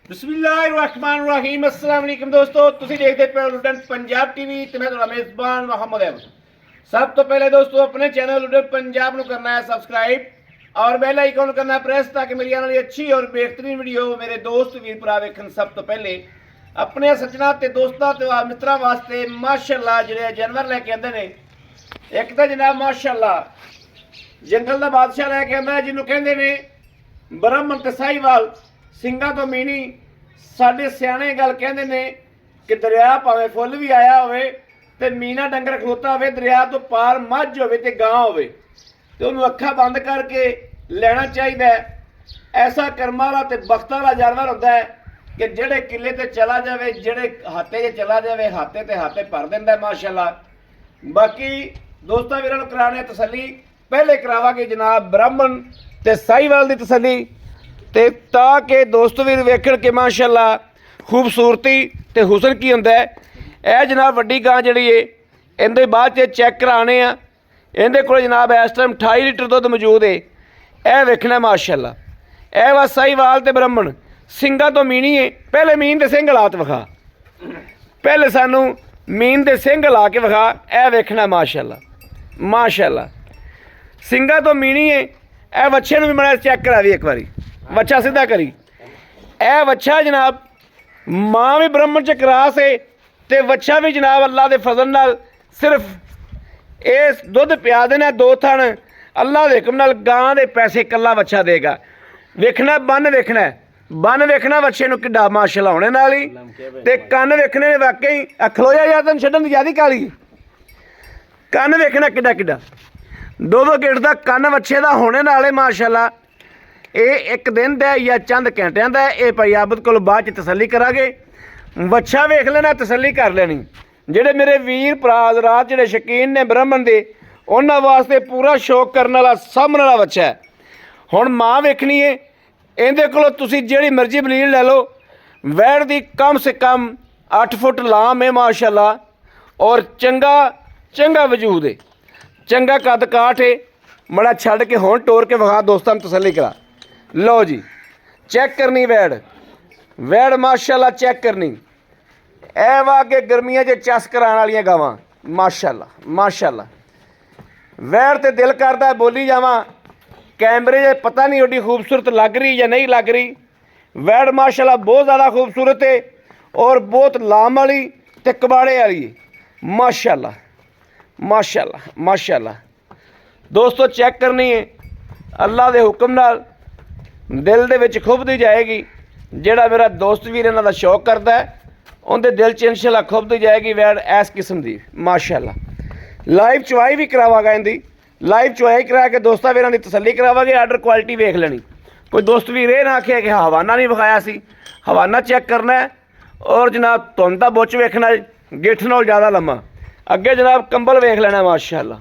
बिस्मिल्लाहिर्रहमानिर्रहीम अस्सलाम वालेकुम दोस्तों तुसी देखते पे लुडन पंजाब टीवी ते मैं तुहाडा मेज़बान मोहम्मद अहमद। सब तो पहले दोस्तों अपने चैनल लुडन पंजाब को करना है सब्सक्राइब और बेल आइकन करना प्रेस ताकि मेरी आने वाली अच्छी और बेहतरीन वीडियो मेरे दोस्त वीर भरा वेखन। सब तो पहले अपने सज्जना ते दोस्तां ते मित्रां वास्ते माशाअल्लाह जिहड़े जानवर लैके आंदे ने। एक तो जनाब माशाअल्लाह जंगल का बादशाह लैके आंदा जिन्होंने कहंदे ने ब्राह्मण ते साहिवाल ਸਿੰਘਾਂ तो मीनी। साडे सियाणे गल कहंदे ने कि दरिया भावें फुल भी आया होवे ते मीना डंगर खलोता होवे दरिया तो पार मझ होवे ते गां होवे ते उहनूं अखां बंद करके लेना चाहिए। ऐसा कर्मां वाला ते बख्तां वाला जानवर हुंदा है कि जिहड़े किले ते चला जावे जिहड़े हाथे 'च चला जावे हाथे ते हाथे भर दिंदा माशाअल्लाह। बाकी दोस्तां वीरां नूं कराने तसल्ली पहले करावांगे जनाब ब्राह्मण ते साहिवाल दी तसल्ली ते ताकि दोस्त वीर वेखण के माशाअल्लाह खूबसूरती ते हुसन की हुंदा है। यह जनाब वड्डी गां जिहड़ी है इहदे बाद चैक कराने आ। इहदे कोल जनाब इस टाइम 28 लीटर दुध मौजूद है। यह वेखना माशाअल्लाह। यह वा साहिवाल ते ब्राह्मण सिंगा तो मीनी है। पहले मीन दे सिंग लात विखा, पहले सानू मीन दे सिंग ला के विखा। यह वेखना माशाअल्लाह माशाअल्लाह सिंगा तो मीनी है। यह बच्चे भी मैं चैक करा दी एक बारी बच्चा सीधा करी। यह बच्चा जनाब माँ भी ब्राह्मण च क्रास है ते बच्चा भी जनाब अल्लाह के फजल नाल सिर्फ इस दुध पिया देना दो थन अल्लाह के हुक्म नाल गां दे पैसे कला बच्चा देगा। वेखना बन वेखना बन वेखना बच्चे नूं किड्डा माशाअल्लाह होने नाल ही ते कन्न वेखने ने वाकई खलोया यार तैनूं छड्डण दी यादी काली। कन्न वेखना किड्डा किड्डा दो दो गिट दा कन्न बच्चे दा होने नाल माशाअल्लाह। ये एक दिन का या चंद घंटिया का ये भाई आबद को बाद तसली करांगे। बच्चा वेख लेना तसली कर लेनी। जेडे मेरे वीर भरा रात जेडे शकीन ने ब्राह्मण के उन्होंने वास्ते पूरा शौक करने वाला सामने वाला बच्चा है। हुण माँ वेखनी है इहदे कोलों तुसीं जिहड़ी मर्जी बलील लै लो। वैड़ दी कम से कम 8 फुट लाम है माशाअल्लाह और चंगा चंगा वजूद है चंगा कद काठ है। बड़ा छड़ के हुण टोर के विखा दोस्तों तसली करा। लो जी चेक करनी वैड़ वैड़ माशाअल्लाह चेक करनी। ए वा के गर्मियां च चस कराने वाली गावां माशाअल्लाह माशाअल्लाह। वैड़ ते दिल करदा बोली जावां कैमरे च पता नहीं ओडी खूबसूरत लग रही या नहीं लग रही। वैड़ माशाअल्लाह बहुत ज़्यादा खूबसूरत है और बहुत लाम वाली ते कबाड़े वाली है माशाअल्लाह माशाअल्लाह माशाअल्लाह। दोस्तों चेक करनी है अल्लाह के हुक्म नाल दिल दे विच खुबदी जाएगी। जिहड़ा मेरा दोस्त वीर इन्हां दा शौक करता है उनके दिल च इंशाअल्लाह खुबदी जाएगी वैड़ इस किस्म की माशाअल्लाह। लाइव चवाई भी करावांगा इहदी लाइव चवाई करा के दोस्तां वीरां दी तसल्ली करावांगे। आर्डर क्वालिटी वेख लेनी। कोई दोस्त वीर ये ना आखे कि हवाना नहीं विखाया सी। हवाना चेक करना है और जनाब धुंद दा बुच वेखना गिठ नाल ज़्यादा लम्मा। अगे जनाब कंबल वेख लेना माशाअल्लाह।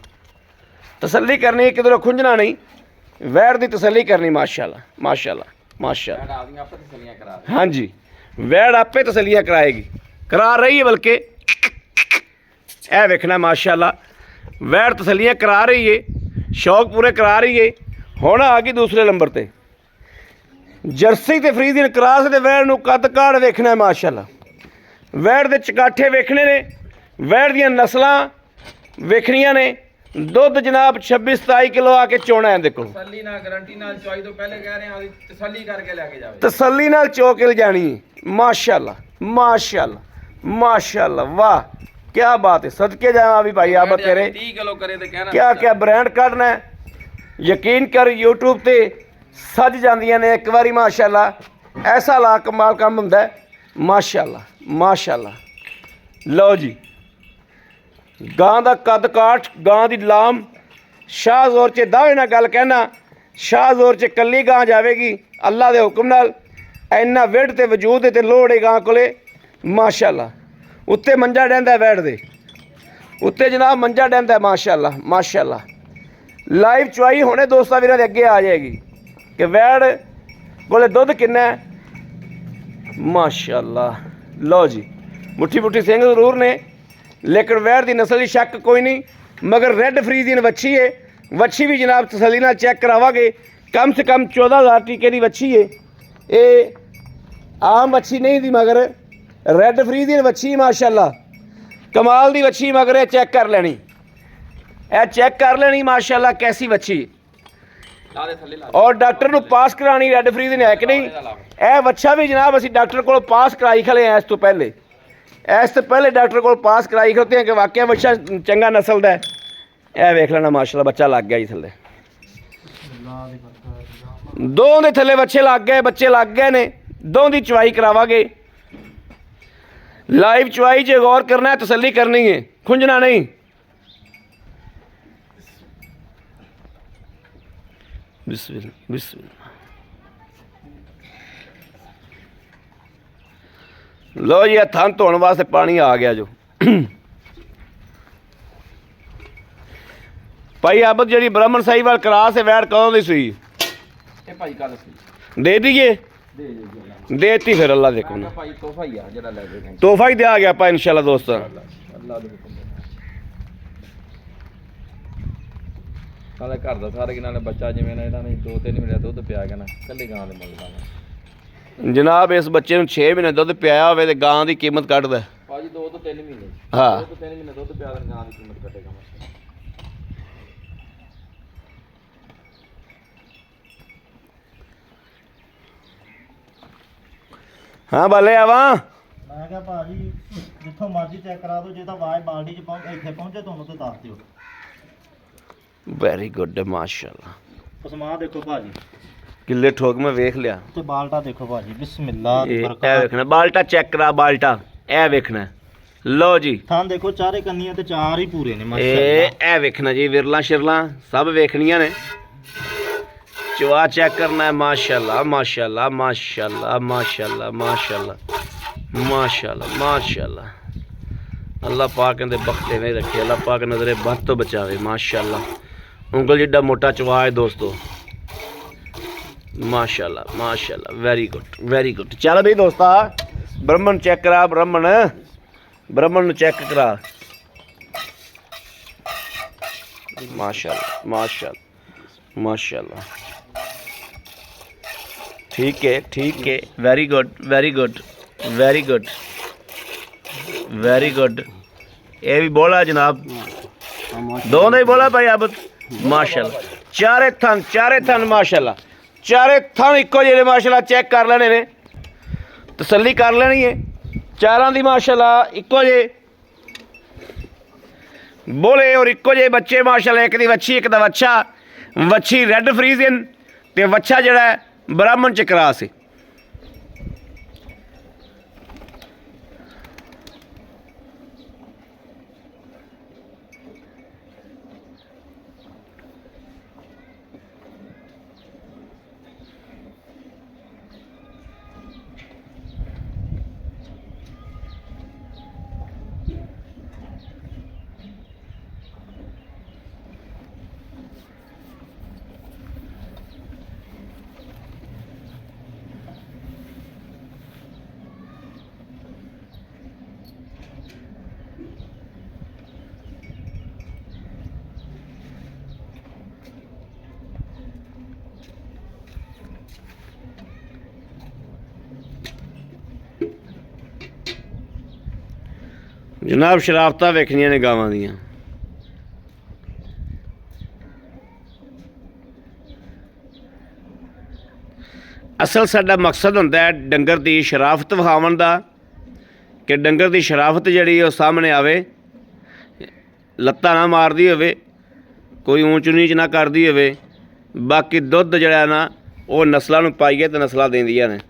तसल्ली करनी किधरों खुंजना नहीं वैड़ की तसल्ली करनी माशाअल्लाह माशाअल्लाह माशाअल्लाह। हाँ जी वैड़ आपे तसल्लियाँ कराएगी करा रही है बल्कि ए वेखना माशाअल्लाह वैड़ तसल्लियाँ करा रही है शौक पूरे करा रही है। हुण आ गई दूसरे नंबर ते जर्सी ते फ्रीजियन क्रॉस दे वैड़ नूं कद काड़ वेखना है माशाअल्लाह। वैड़ दे चकाठे वेखने ने वैड़ दियां नस्लां वेखनियां ने। दुध जनाब 26-27 किलो आके चोना है। देखो तसल्ली नाल गारंटी नाल चोई तो पहले कह रहे हैं तसल्ली करके लेके जावे तसल्ली नाल चो के ले जानी है माशाअल्लाह माशाअल्लाह माशाअल्लाह। वाह क्या बात है सदके जावा भी भाई आबद करे 30 किलो करे तो कहना क्या क्या ब्रांड काटना है। यकीन कर यूट्यूब ते सज जांदियां ने एक बारी माशाअल्लाह। ऐसा ला कमाल काम हुंदा है माशाअल्लाह माशाअल्लाह। लो जी गां दा कद काठ गां दी लाम शाह जोर च दावे नाल गल कहना शाह जोर च कल्ली गां जाएगी अल्लाह के हुक्म नाल। इन्ना विड़ ते वजूद ते लोड़ है गां कोले माशाअल्लाह। उत्ते मंजा डैंदा वैड़ दे उत्ते जनाब मंजा डैंदा माशाअल्लाह माशाअल्लाह। लाइव चवाई होने दोस्तां वीरां दे अगे आ जाएगी कि वैड़ कोले दुध किन्ना है माशाअल्लाह। लो जी मुट्ठी मुट्ठी सिंह जरूर ने लेकिन वैड़ की नस्ल की शक कोई नहीं मगर रेड फ्रीजियन वच्छी है। वच्छी भी जनाब तसल्ली नाल चेक करावांगे। कम से कम 14,000 टीके की वच्छी है। ये ਆਮ ਵੱਛੀ ਨਹੀਂ ਦੀ ਮਗਰ ਰੈੱਡ ਫਰੀਜ਼ੀਅਨ ਵੱਛੀ ਮਾਸ਼ਾਅੱਲਾ ਕਮਾਲ ਦੀ ਵੱਛੀ ਮਗਰ ਇਹ ਚੈੱਕ ਕਰ ਲੈਣੀ ਇਹ ਚੈੱਕ ਕਰ ਲੈਣੀ ਮਾਸ਼ਾਅੱਲਾ कैसी ਵੱਛੀ और डॉक्टर ਨੂੰ पास करानी रैड फ्रीज़ियन है कि नहीं ਇਹ ਵੱਛਾ ਵੀ जनाब ਅਸੀਂ डॉक्टर को पास कराई खले हैं इस तो पहले डॉक्टर को पास कराई खड़ते हैं कि वाकई ਵੱਛਾ चंगा नस्ल ਦਾ ਇਹ ਵੇਖ ਲੈਣਾ माशाल्लाह बच्चा लग गया जी थले दो ਦੇ ਥੱਲੇ ਬੱਚੇ ਲੱਗ ਗਏ ਨੇ ਦੋ ਦੀ ਚਵਾਈ ਕਰਾਵਾਂਗੇ लाइव चवाई च गौर करना है तसल्ली करनी है खुंजना नहीं बिस्मिल्लाह बिस्मिल्लाह लो जी थन धोने वास्ते पानी आ गया जो भाई आबद जी ब्राह्मण साहिवाल क्रास है वैट कदों की सुई दे दीए देती फिर अल्लाह देखो तोहफा ही दिया गया आप इंशाल्लाह दोस्तों ਨਾਲੇ ਘਰ ਦਾ ਸਾਰੇ ਨਾਲੇ ਬੱਚਾ ਜਿਵੇਂ ਨਾ ਇਹਨਾਂ ਨੇ 2-3 ਮਹੀਨੇ ਦੁੱਧ ਪਿਆ ਗਿਆ ਨਾ ਕੱਲੀ ਗਾਂ ਦੇ ਮੁੱਲ ਦਾ ਜਨਾਬ ਇਸ ਬੱਚੇ ਨੂੰ 6 ਮਹੀਨੇ ਦੁੱਧ ਪਿਆਇਆ ਹੋਵੇ ਤੇ ਗਾਂ ਦੀ ਕੀਮਤ ਕੱਢਦਾ ਭਾਜੀ 2 ਤੋਂ 3 ਮਹੀਨੇ ਹਾਂ 2 ਤੋਂ 3 ਮਹੀਨੇ ਦੁੱਧ ਪਿਆ ਦੇ ਗਾਂ ਦੀ ਕੀਮਤ ਕੱਢੇਗਾ हाँ भले आवा मैं क्या भाजी जिथों मर्जी चेक करा दो जो आवाज बाल्टी च इतने पहुंचे तुहानू तो दस दिओ वेरी गुड माशाल्लाह पसमा देखो भाजी किले ठोक में वेख लिया ते बाल्टा देखो भाजी बिस्मिल्लाह ए वेखना बाल्टा चेक करा बाल्टा ए वेखना लो जी थान देखो चारे कन्नियां ते चार ही पूरे ने ए वेखना जी विरला शिरला सब वेखनियां ने चवा चेक करना है माशाल्लाह माशाल्लाह माशाल्लाह माशाल्लाह माशाल्लाह माशाल्लाह माशाल्लाह अल्लाह पाक ने बख्ते नहीं रखे अल्लाह पाक नजरे बद तो बचावे माशाल्लाह उंगल जिड्डा मोटा चवा है दोस्तों माशाल्लाह माशाल्लाह वेरी गुड चल भाई दोस्ता ब्राह्मण चेक करा ब्राह्मण चेक करा माशाल्लाह माशाल्लाह माशाल्लाह ठीक है वेरी गुड ये भी बोला जनाब दो नहीं बोला भाई अब माशाल्लाह चारे थन माशाल्लाह चारे थन इको जे माशाल्लाह चेक कर लेने ने तसल्ली कर लेनी है चारां दी माशाल्लाह इको जे बोले और इको जे बच्चे माशाल्लाह एक दी वच्छी एक दा वच्छी रैड फ्रीजियन ते वच्छा जिहड़ा है ब्राह्मण च क्रास है जनाब शराफत वेखनिया ने गावां दियां असल साडा मकसद हुंदा है डंगर की शराफत विखावन का कि डंगर की शराफत जिहड़ी वो सामने आवे लत्तां ना मारदी होवे कोई ऊंच नीच ना करदी होवे बाकी दुध जिहड़ा ना वो नस्लां नूं पाईए ते नस्लां देंदियां ने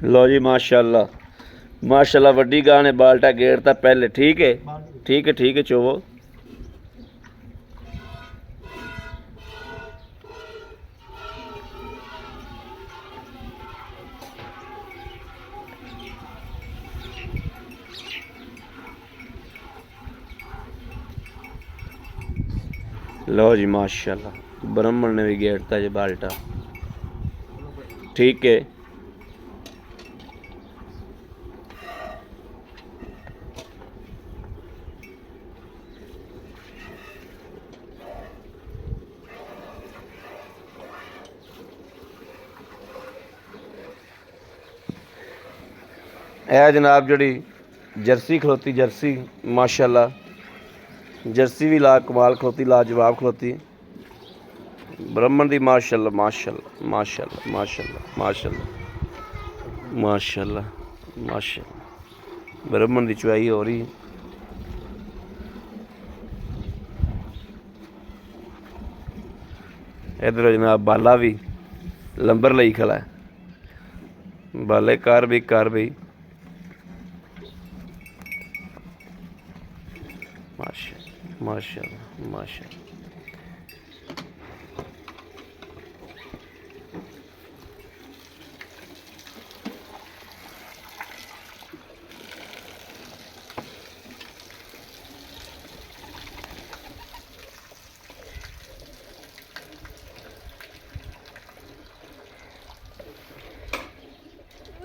लो जी माशाल्लाह वड्डी गां ने बाल्टा गेड़ता पहले। ठीक है बाल्टी ठीक है चोवो। लो जी माशाल्लाह ब्राह्मण ने भी गेड़ता जी बाल्टा। ठीक है ए जनाब जड़ी जर्सी खलोती जर्सी माशाल्लाह जर्सी भी ला कमाल खलोती लाजवाब खलोती ब्राह्मण दी माशाल्लाह माशाल्लाह माशाल्लाह माशाल्लाह माशाल्लाह माशाल्लाह माशाल्लाह ब्राह्मण दी चुआई हो रही। इधर जनाब बाला भी लंबर लई खड़ा है। बाले कर भी माशाल्लाह माशाल्लाह माशाल्लाह।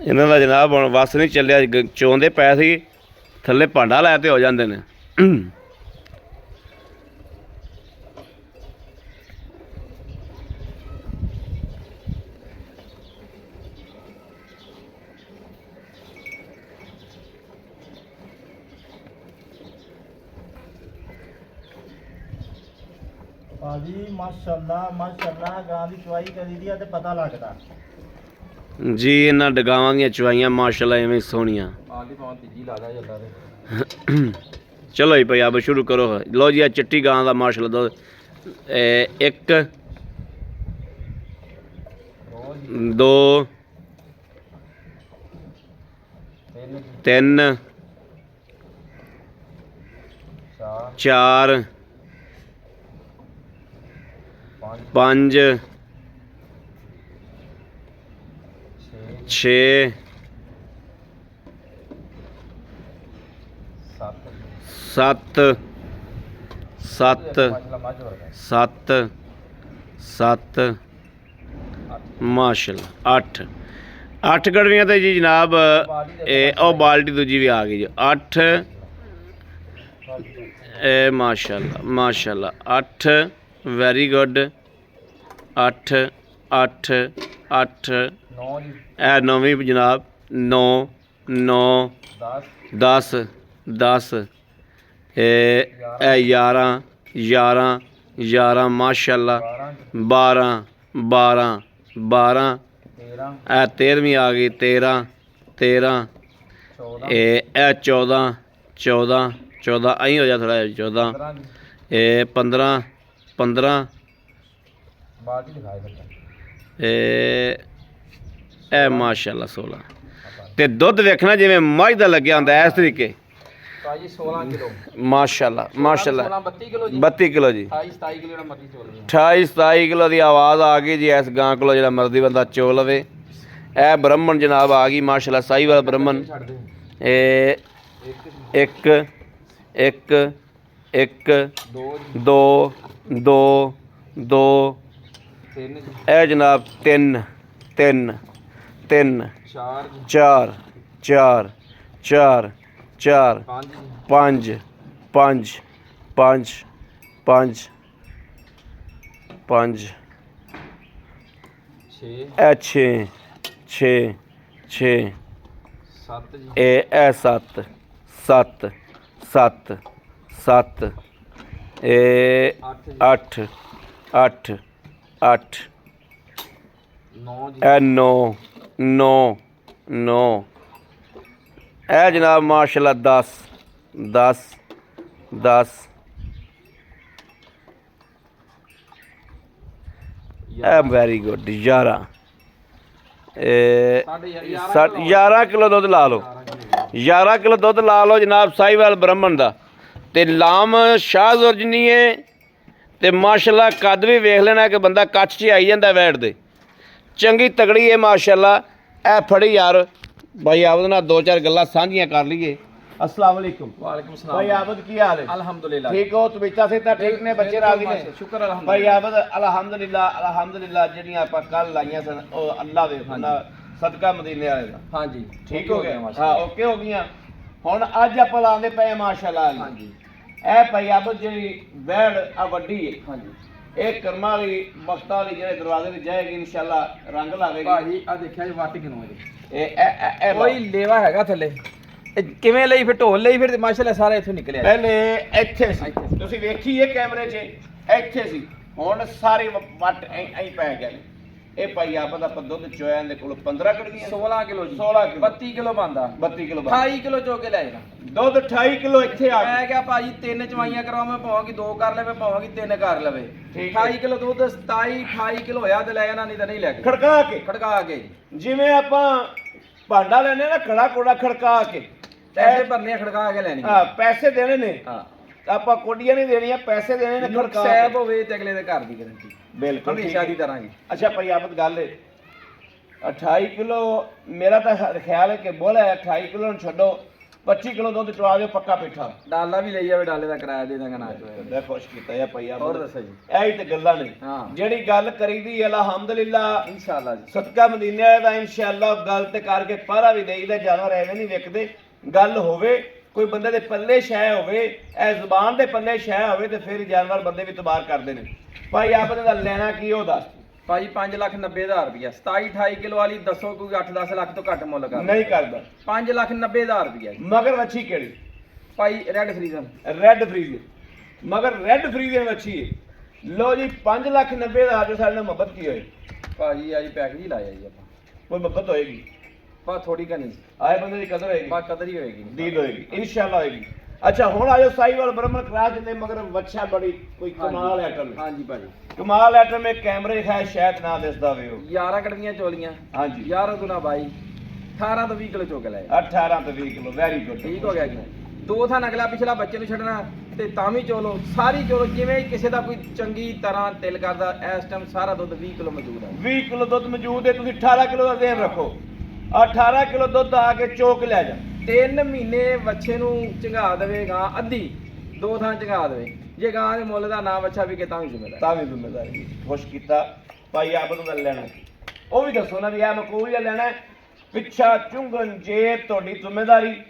इन्हां दा जनाब हुण वस नहीं चलिया चोंदे पै सी थल्ले भांडा लै ते हो जांदे ने। ਭਾਜੀ ਮਾਸ਼ਾਅੱਲਾ ਗਾਂ ਦੀ ਚੁਆਈ ਕਰੀ ਦੀ ਆ ਤੇ ਪਤਾ ਲੱਗਦਾ। जी इन्हां डगावां ਦੀਆਂ ਚੁਆਈਆਂ माशाल्लाह ਐਵੇਂ ਸੋਹਣੀਆਂ। ਆਲੀ ਪਾਉਂ ਤੀਜੀ ਲਾ ਦਾ ਜੱਲਾ ਦੇ। चलो जी भाई अब शुरू करो। लो जी चिट्टी गां का माशाल्लाह दो एक दो तीन चार पांच छे सत्त सत्त सत्त सत्त माशाल्लाह अठ अठ गड़वियां तो जी जनाब ओ बाल्टी दूजी भी आ गई जी। अठ माशाल्लाह माशाल्लाह अठ वेरी गुड अठ अठ अठ ए नौवीं जनाब नौ नौ दस दस ए यारां यारां यारां माशाल्लाह बारां बारां बारां ए 13वीं आ गई 13 13 ए 14 14 14 अं हो जा थोड़ा 14 ए 15 15 ए माशाल्लाह 16 ते दुध देखना जिवें मझ दा लग्या हुंदा इस तरीके माशाल्लाह माशाल्लाह 32 किलो जी 28 27 किलो की आवाज़ आ गई जी इस गां को जो मर्जी बंदा चो लवे। ए ब्राह्मण जनाब आ गई माशाल्लाह साहिवाल ब्राह्मण एक एक एक दो दो दो ए जनाब तीन तीन तीन चार चार चार चार पाँच पाँच पाँच पाँच पाँच ए छे छे छे ए सत्त सत्त सत्त सत्त ए अठ अठ अठ ए नौ नौ नौ ए जनाब माशाल्लाह 10 10 10 ए वेरी गुड 11 11 ਕਿਲੋ ਦੁੱਧ ਲਾ ਲਓ 11 ਕਿਲੋ ਦੁੱਧ ਲਾ ਲਓ ਜਨਾਬ ਸਾਹੀਵਾਲ ਬ੍ਰਾਹਮਣ ਦਾ ਤੇ ਲਾਮ ਸ਼ਾਹਜ਼ੁਰਜਨੀ ਹੈ ਤੇ ਮਾਸ਼ਾਅੱਲਾ ਕੱਦ ਵੀ ਵੇਖ ਲੈਣਾ ਕਿ ਬੰਦਾ ਕੱਚ 'ਚ ਆਈ ਜਾਂਦਾ ਵੈਟ ਦੇ ਚੰਗੀ ਤਗੜੀ ਹੈ ਮਾਸ਼ਾਅੱਲਾ ਇਹ ਫੜੀ ਯਾਰ ਭਾਈ ਆਬਦ ਨਾਲ ਦੋ ਚਾਰ ਗੱਲਾਂ ਸਾਂਝੀਆਂ ਕਰ ਲਈਏ अस्सलाम वालेकुम वालेकुम सलाम भाई आबद की हाल है अल्हम्दुलिल्लाह ठीक हो तबीयत से ठीक ने बच्चे राजी ने शुक्र भाई अल्हम्दुलिल्लाह आबद अल्हम्दुलिल्लाह ਜਿਹੜੀਆਂ ਆਪਾਂ ਕੱਲ ਲਾਈਆਂ ਸਨ ਉਹ ਅੱਲਾ ਦੇ ਸਦਕਾ ਮਦੀਨੇ ਵਾਲੇ ਦਾ हाँ जी ਠੀਕ ਹੋ ਗਿਆ ਹਾਂ ਓਕੇ ਹੋ ਗਈਆਂ ਹੁਣ ਅੱਜ ਆਪਾਂ ਲਾਉਂਦੇ ਪਏ ਮਾਸ਼ਾਅੱਲਾ हाँ जी ਇਹ ਭਾਈ ਆਬਦ ਜਿਹੜੀ ਵੈੜ ਆ ਵੱਡੀ ਹੈ हाँ जी ਇਹ ਕਰਮਾਂ ਵਾਲੀ ਮਫਤਾ ਵਾਲੀ ਜਿਹੜੇ ਦਰਵਾਜ਼ੇ ਤੇ ਜਾਏਗੀ ਇਨਸ਼ਾਅੱਲਾ ਰੰਗ ਲਾਵੇਗੀ ਭਾਜੀ ਆ ਦੇਖਿਆ ਜੀ ਵਾਟ ਕਿਨੋਂ ਹੈ ਇਹ ਕੋਈ ਲੇਵਾ ਹੈਗਾ ਥੱਲੇ ਇਹ ਕਿਵੇਂ ਲਈ ਫਿਰ ਢੋਲ ਲਈ ਫਿਰ ਮਾਸ਼ਾਅੱਲਾ ਸਾਰਾ ਇੱਥੋਂ ਨਿਕਲਿਆ ਪਹਿਲੇ ਇੱਥੇ ਸੀ ਤੁਸੀਂ ਵੇਖੀ ਇਹ ਕੈਮਰੇ 'ਚ ਇੱਥੇ ਸੀ ਹੁਣ ਸਾਰੇ ਵੱਟ ਐਂ ਪੈ ਗਏ ਇਹ ਭਾਈ ਆਪ ਦਾ ਦੁੱਧ ਚੋਇਆ ਦੇ ਕੋਲ 15 ਕੜੀਆਂ 16 ਕਿਲੋ ਜੀ 16 ਕਿਲੋ 32 ਕਿਲੋ ਬੰਦਾ 32 ਕਿਲੋ 28 ਕਿਲੋ ਚੋ ਕੇ ਲੈ ਜਾਣਾ ਦੁੱਧ 28 ਕਿਲੋ ਇੱਥੇ ਆ ਮੈਂ ਕਿਹਾ ਭਾਜੀ ਤਿੰਨ ਚਵਾਈਆਂ ਕਰਾਵਾਂ ਭਾਵਾਂਗੀ ਦੋ ਕਰ ਲਵੇ ਭਾਵਾਂਗੀ ਤਿੰਨ ਕਰ ਲਵੇ ਠੀਕ ਹੈ। 28 ਕਿਲੋ ਦੁੱਧ 27 28 ਕਿਲੋ ਹੋਇਆ ਤੇ ਲੈ ਜਾਣਾ ਨਹੀਂ ਤਾਂ ਨਹੀਂ ਲੈ ਕੇ ਖੜਕਾ ਕੇ ਖੜਕਾ ਕੇ ਜਿਵੇਂ ਆਪਾਂ ਭਾਂਡਾ ਲੈਣੇ ਨਾ ਖੜਾ ਕੋੜਾ ਖੜਕਾ ਕੇ ਪੈਸੇ ਭਰਨੇ ਆ, ਖੜਕਾ ਕੇ ਲੈਣੀ ਹਾਂ ਪੈਸੇ ਦੇਣੇ ਨੇ ਹਾਂ ਆਪਾਂ ਕੋਡੀਆਂ ਨਹੀਂ ਦੇਣੀਆਂ ਪੈਸੇ ਦੇਣੇ ਨੇ ਖੜਕਾ ਕੇ। ਸਾਹਿਬ ਹੋਵੇ ਤੇ ਅਗਲੇ ਦੇ ਘਰ ਦੀ ਗਾਰੰਟੀ ਬਿਲਕੁਲ ਹਮੇਸ਼ਾ ਦੀ ਤਰ੍ਹਾਂ ਜੀ ਅੱਛਾ ਭਾਈ ਆਬਦ ਗੱਲ ਹੈ 28 ਕਿਲੋ ਮੇਰਾ ਤਾਂ ਖਿਆਲ ਹੈ ਕਿ ਬੋਲਾ 28 ਕਿਲੋ ਨੂੰ ਛੱਡੋ 25 ਕਿਲੋ ਦੁੱਧ ਚਵਾ ਦਿਓ ਪੱਕਾ ਪੀਠਾ ਡਾਲਾ ਵੀ ਲਈ ਜਾਵੇ ਡਾਲੇ ਦਾ ਕਿਰਾਇਆ ਦੇ ਦਾਂਗਾ ਨਾ ਮੈਂ ਖੁਸ਼ ਕੀਤਾ ਯਾ ਭਾਈ ਆਬਦ ਹੋਰ ਦੱਸੋ ਜੀ ਇਹੀ ਤੇ ਗੱਲਾਂ ਨੇ ਹਾਂ ਜਿਹੜੀ ਗੱਲ ਕਰੀਦੀ ਅਲਹਮਦੁਲਿਲਾ ਇਨਸ਼ਾਅੱਲਾ ਜੀ ਸਦਕਾ ਮਦੀਨੇ ਦਾ ਇਨਸ਼ਾਅੱਲਾ ਗੱਲ ਤੇ ਕਰਕੇ ਪਾਰਾ ਵੀ ਦੇਈਦਾ ਜਾਨਵਰ ਐਵੇਂ ਨਹੀਂ ਵਿਕਦੇ ਗੱਲ ਹੋਵੇ ਕੋਈ ਬੰਦੇ ਦੇ ਪੱਲੇ ਸ਼ੈ ਹੋਵੇ ਇਹ ਜ਼ੁਬਾਨ ਦੇ ਪੱਲੇ ਸ਼ੈ ਹੋਵੇ ਤੇ ਫਿਰ ਜਾਨਵਰ ਬੰਦੇ ਵੀ ਤਬਾਰ ਕਰਦੇ ਨੇ ਭਾਈ ਆਪਨੇ ਦਾ ਲੈਣਾ ਕੀ ਉਹ ਦੱਸ ਭਾਜੀ 5,90,000 ਰੁਪਇਆ 27 28 ਕਿਲੋ ਵਾਲੀ ਦੱਸੋ ਕੋਈ 8-10 ਲੱਖ ਤੋਂ ਘੱਟ ਮੁੱਲ ਕਰ ਨਹੀਂ ਕਰਦਾ 5,90,000 ਰੁਪਇਆ ਜੀ ਮਗਰ ਵੱਛੀ ਕਿਹੜੀ ਭਾਈ ਰੈੱਡ ਫਰੀਜ਼ਨ ਰੈੱਡ ਫਰੀਜ਼ਨ ਮਗਰ ਰੈੱਡ ਫਰੀਜ਼ਨ ਵੱਛੀ ਹੈ ਲੋ ਜੀ 5,90,000 ਜੋ ਸਾਡੇ ਨਾਲ ਮੁਹੱਬਤ ਕੀ ਹੋਏ ਭਾਜੀ ਅੱਜ ਪੈਕੇਜ ਹੀ ਲਾਇਆ ਜੀ ਆਪਾਂ ਕੋਈ ਮੁਹੱਬਤ ਹੋਏਗੀ ਬਸ ਥੋੜੀ ਕਨੀ ਆਏ ਬੰਦੇ ਦੀ ਕਦਰ ਹੋਏਗੀ ਬਸ ਕਦਰ ਹੀ ਹੋਏਗੀ ਡੀਲ ਹੋਏਗੀ ਇਨਸ਼ਾਅੱਲਾ ਹੋਏਗੀ ਅੱਛਾ ਹੁਣ ਆਜੋ ਸਾਈਵਾਲ ਬ੍ਰਹਮਣ ਕਰਾ ਦਿੰਦੇ ਮਗਰ ਵੱਛਾ ਬੜੀ ਕੋਈ ਕਮਾਲ ਆਈਟਮ ਹੈ ਹਾਂਜੀ ਭਾਜੀ ਕਮਾਲ ਆਈਟਮ ਹੈ ਕੈਮਰੇ ਹੈ ਸ਼ਾਇਦ ਨਾ ਦਿਸਦਾ ਵੇ ਉਹ 11 ਕੜਵੀਆਂ ਚੋਲੀਆਂ ਹਾਂਜੀ 11 ਗੁਣਾ 22 18 ਤੋਂ 20 ਕਿਲੋ ਚੁੱਕ ਲਏ 18 ਤੋਂ 20 ਕਿਲੋ ਵੈਰੀ ਗੁੱਡ ਠੀਕ ਹੋ ਗਿਆ ਜੀ ਦੋ ਥਾਂ ਅਗਲਾ ਪਿਛਲਾ ਬੱਚੇ ਨੂੰ ਛੱਡਣਾ ਤੇ ਤਾਂ ਵੀ ਚੋਲੋ ਸਾਰੀ ਚੋਲੋ ਜਿਵੇਂ ਕਿਸੇ ਦਾ ਕੋਈ ਚੰਗੀ ਤਰ੍ਹਾਂ ਦਿਲ ਕਰਦਾ ਇਸ ਟਾਈਮ ਸਾਰਾ ਦੁੱਧ 20 ਕਿਲੋ ਮੌਜੂਦ ਹੈ 20 ਕਿਲੋ ਦੁੱਧ ਮੌਜੂਦ ਹੈ ਤੁਸੀਂ 18 ਕਿਲੋ ਦਾ ਦੇਣ ਰੱਖੋ 18 ਕਿਲੋ ਦੁੱਧ ਆ ਕੇ ਚੋਕ ਲੈ ਜਾ 3 ਮਹੀਨੇ ਵੱਛੇ ਨੂੰ ਚੰਗਾ ਦੇਵੇਗਾ ਅੱਧੀ ਦੋ ਥਾਂ ਚੰਗਾ ਦੇਵੇ ਜੇ ਗਾਂ ਦੇ ਮੁੱਲ ਦਾ ਨਾ ਵੱਛਾ ਵੀ ਤਾਂ ਵੀ ਜ਼ਿੰਮੇਦਾਰ ਤਾਂ ਵੀ ਜ਼ਿੰਮੇਦਾਰੀ ਖੁਸ਼ ਕੀਤਾ ਭਾਈ ਆਪ ਨੂੰ ਲੈਣਾ ਉਹ ਵੀ ਦੱਸੋ ਨਾ ਵੀ ਆ ਮਕੂਲ ਜਾਂ ਲੈਣਾ ਪਿੱਛਾ ਚੁੰਗਣ ਜੇ ਤੁਹਾਡੀ ਜ਼ਿੰਮੇਦਾਰੀ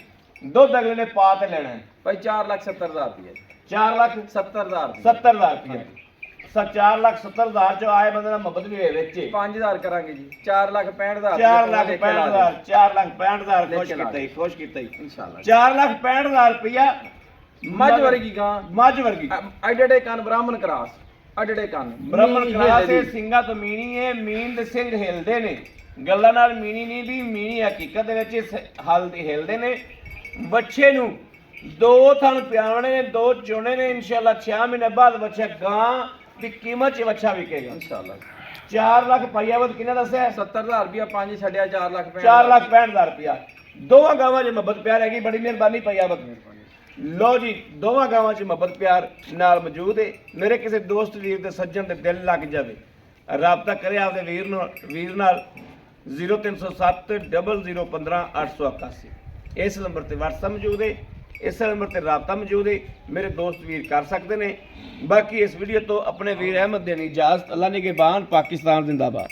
ਦੁੱਧ ਅਗਲੇ ਨੇ ਪਾ ਤੇ ਲੈਣਾ ਹੈ ਭਾਈ 4,70,000 ਰੁਪਏ 4,70,000 70,000 ਰੁਪਏ 4,70,000 ਚ ਆਏ ਬੰਦੇ ਦਾ ਮੁਹੱਬਤ ਵੀ ਹੋਏ ਵਿੱਚ 5,000 ਕਰਾਂਗੇ ਜੀ 4,65,000 4,65,000 4,65,000 ਖੁਸ਼ ਕੀਤਾ ਹੀ ਖੁਸ਼ ਕੀਤਾ ਹੀ ਇਨਸ਼ਾਅੱਲਾ 4,65,000 ਰੁਪਇਆ ਮੱਝ ਵਰਗੀ ਗਾਂ ਮੱਝ ਵਰਗੀ ਐਡੇ ਕੰਨ ਬ੍ਰਾਹਮਣ ਕਰਾਸ ਐਡੇ ਕੰਨ ਬ੍ਰਾਹਮਣ ਕਰਾਸ ਦੇ ਸਿੰਘਾਂ ਤੋਂ ਮੀਣੀ ਹੈ ਮੀਨ ਦੇ ਸਿੰਘ ਹਿਲਦੇ ਨੇ ਗੱਲਾਂ ਨਾਲ ਮੀਣੀ ਨਹੀਂ ਦੀ ਮੀਣੀ ਹਕੀਕਤ ਦੇ ਵਿੱਚ ਹਲ ਦੀ ਹਿਲਦੇ ਨੇ ਬੱਚੇ ਨੂੰ ਦੋ ਥਣ ਪਿਆਵਣੇ ਨੇ ਦੋ ਚੋਣੇ ਨੇ ਇਨਸ਼ਾਅੱਲਾ 6 ਮਹੀਨੇ ਬਾਅਦ ਬੱਚਾ ਗਾਂ ਦੀ ਕੀਮਤ 'ਚ ਬੱਚਾ ਵਿਕੇਗਾ ਇਨਸ਼ਾਅੱਲਾ 4 ਲੱਖ ਪਾਈਆਵਤ ਕਿੰਨਾ ਦੱਸਿਆ 70,000 ਰੁਪਇਆ 5 ਛੱਡਿਆ 4,65,000 4,65,000 ਰੁਪਇਆ ਦੋਵਾਂ ਗਾਵਾਂ 'ਚ ਮੁਹੱਬਤ ਪਿਆਰ ਹੈਗੀ ਬੜੀ ਮਿਹਰਬਾਨੀ ਪਾਈਆਵਤ ਲੋ ਜੀ ਦੋਵਾਂ ਗਾਵਾਂ 'ਚ ਮੁਹੱਬਤ ਪਿਆਰ ਨਾਲ ਮੌਜੂਦ ਹੈ ਮੇਰੇ ਕਿਸੇ ਦੋਸਤ ਵੀਰ ਦੇ ਸੱਜਣ ਦੇ ਦਿਲ ਲੱਗ ਜਾਵੇ ਰਾਬਤਾ ਕਰੇ ਆਪਦੇ ਵੀਰ ਨਾਲ 0307 0015 881 ਇਸ ਨੰਬਰ ਤੇ WhatsApp ਮੌਜੂਦ ਹੈ ਇਸ ਨੰਬਰ ਤੇ ਰਾਬਤਾ ਮੌਜੂਦ ਹੈ ਮੇਰੇ ਦੋਸਤ ਵੀਰ ਕਰ ਸਕਦੇ ਨੇ ਬਾਕੀ ਇਸ ਵੀਡੀਓ ਤੋਂ ਆਪਣੇ ਵੀਰ ਅਹਿਮਦ ਦੇਣੀ ਇਜਾਜ਼ਤ ਅੱਲਾ ਨਿਗਹਿਬਾਨ ਪਾਕਿਸਤਾਨ ਜ਼ਿੰਦਾਬਾਦ।